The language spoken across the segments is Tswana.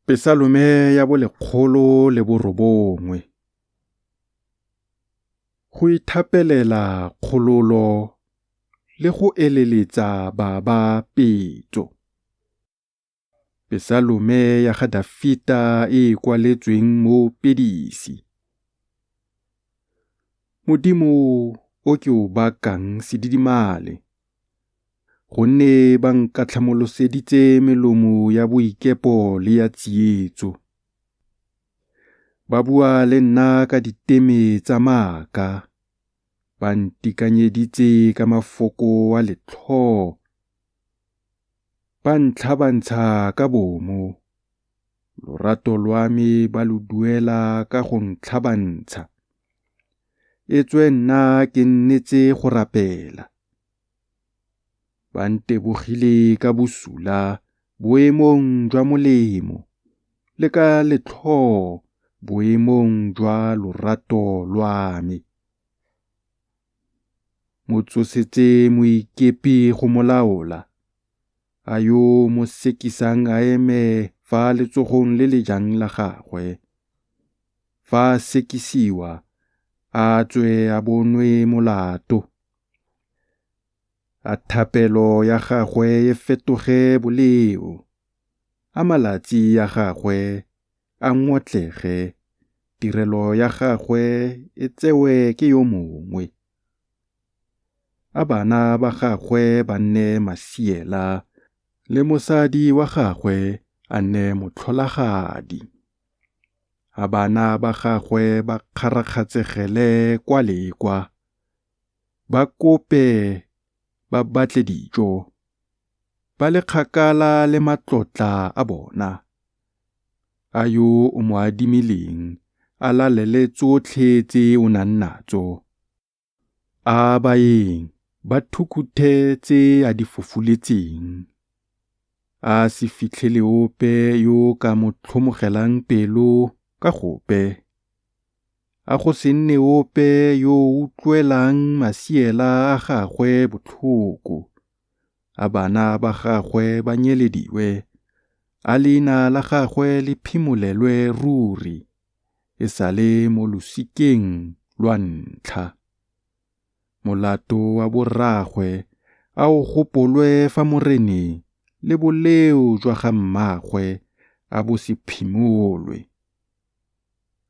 Pesalome ya 109. Go ithapelela kgololo le go eleletsa baba petso. Pesalome ya ga Dafita e kwaletsweng mo Pedisi. Modimo o ke o bakang sedidimale, gonne ba nkatlhamoloseditse melomo ya boikepo le ya tsietso. Ba bua le nna ka diteme tsa maaka, ba ntikanyeditse ka mafoko a letlhoo. Ba ntlhabantsha ka bomo, lorato lwa me ba lo duela ka go ntlhabantsha. E tswe nna ke nnetse go rapela. Ba ntebogile ka bosula boemong jwa molemo, le ka letlhoo boemong jwa lorato lwa me. Motsosetse moikepi go molaola, a yo mo sekisang a eme fa letsogong le le jang la gagwe. Fa a sekisiwa, a tswe a bonwe molato. A thapelo ya gagwe e fetoge boleo, a malatsi ya gagwe a ngotlege, tirelo ya gagwe e tsewe ke yo mongwe. A bana ba gagwe ba nne masiela, le mosadi wa gagwe a nne motlholagadi. A bana ba gagwe ba kgarakgatsegele kwa le kwa, ba kope ba batle dijo, ba le kgakala le matlotla a bona. A yo o mo adimileng a lalele tsotlhe tse o nang natso. A baeng ba thukuthe tse a di fofuletseng. A se fitlhele ope yo ka mo tlhomogelang pelo ka gope. A go se nne ope yo utlwelang masiela a gagwe botlhoko. A bana ba gagwe ba nyelediwe, a leina la gagwe le phimolelwe ruri, e sale mo losikeng lwa ntlha. Molato wa borragwe a o gopolwe fa moreneng, le boleo jwa ga mmagwe a bo se phimolwe.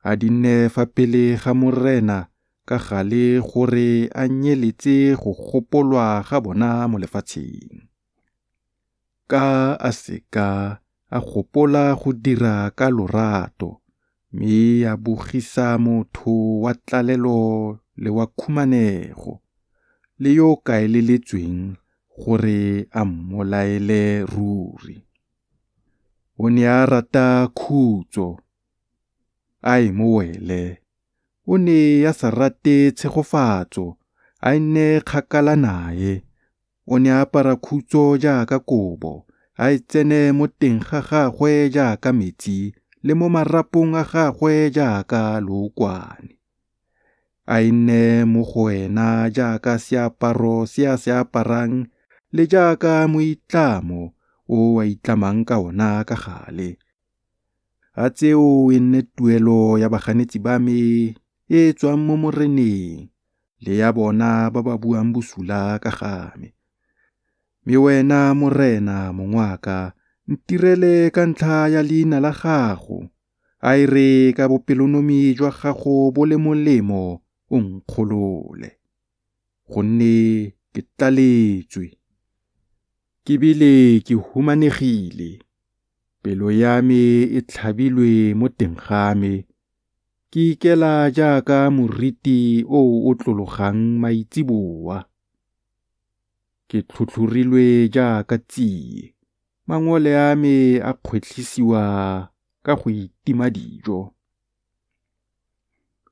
A di nne fa pele ga morena ka gale gore a nyeletse go gopolwa ga bona mo lefatsheng. Ka a seka a gopola go dira ka lorato, mme a bogisa motho wa tlalelo le wa khumanego, le yo kaeleletsweng gore a mmolaele ruri. O ne a rata khutso, a e mo wele. O ne a sa rate tshegofatso, a nne kgakala naye. O ne a apara khutso jaaka kobo, a e tsene mo teng ga gagwe jaaka metsi, le mo marapong a gagwe jaaka lookwane. A e nne mo go wena jaaka seaparo se a se aparang, le jaaka moitlamo o a itlamang ka ona ka gale. A tseo e nne tuelo ya baganetsi ba me e tswang mo moreneng, le ya bona ba ba buang bosula ka game. Mme wena morena mongwaka, ntirele ka ntlha ya leina la gago, a e re ka bopelonomi jwa gago bo le molemo o nkgolole. Gonne ke tlaletswe, ke bile ke humanegile, pelo ya me e tlhabilwe mo teng ga me. Ke ikela jaaka moriti o o tlologang maitsiboa. Ke tlhotlhorilwe jaaka tsie, mangole a me a kgwetlhisiwa ka go itima dijo.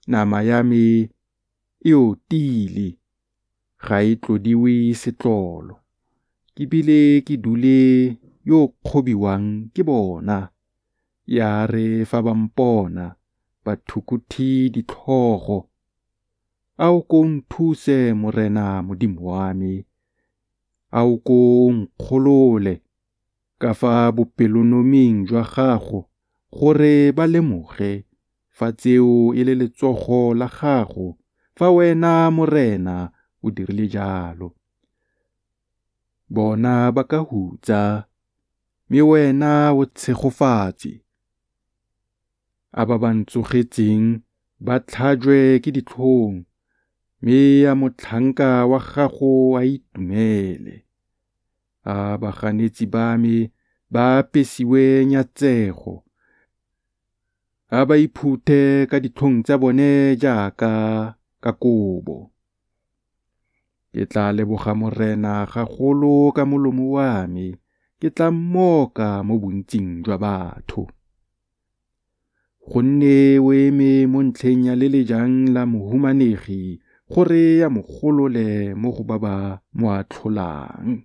Nama ya me e otile, ga e tlodiwe setlolo. Ke bile ke dule yo kgobiwang ke bona, ya re fa ba mpona ba thukuthi ditlhogo. A o ko nthuse morena modimo wa me, a o ko nkgolole ka fa bopelonoming jwa gago gore ba lemoge fa tseo e le letsogo la gago fa wena morena o dirile jalo. Bona ba ka hutsa, mme wena o tshegofatse. A ba ba ntsogetseng ba tlhajwe ke ditlhong, mme a motlhanka wa gago a itumele. A baganetsi ba me ba apesiwe nyatsego, a ba iphuthe ka ditlhong tsa bone jaaka ka kobo. Ke tla leboga morena gagolo ka molomo wa me, ke tla mmoka mo bontsing jwa batho. Gonne o eme mo ntlheng ya le le jang la mohumanegi gore ya mogolole mo go ba ba mo atlholang.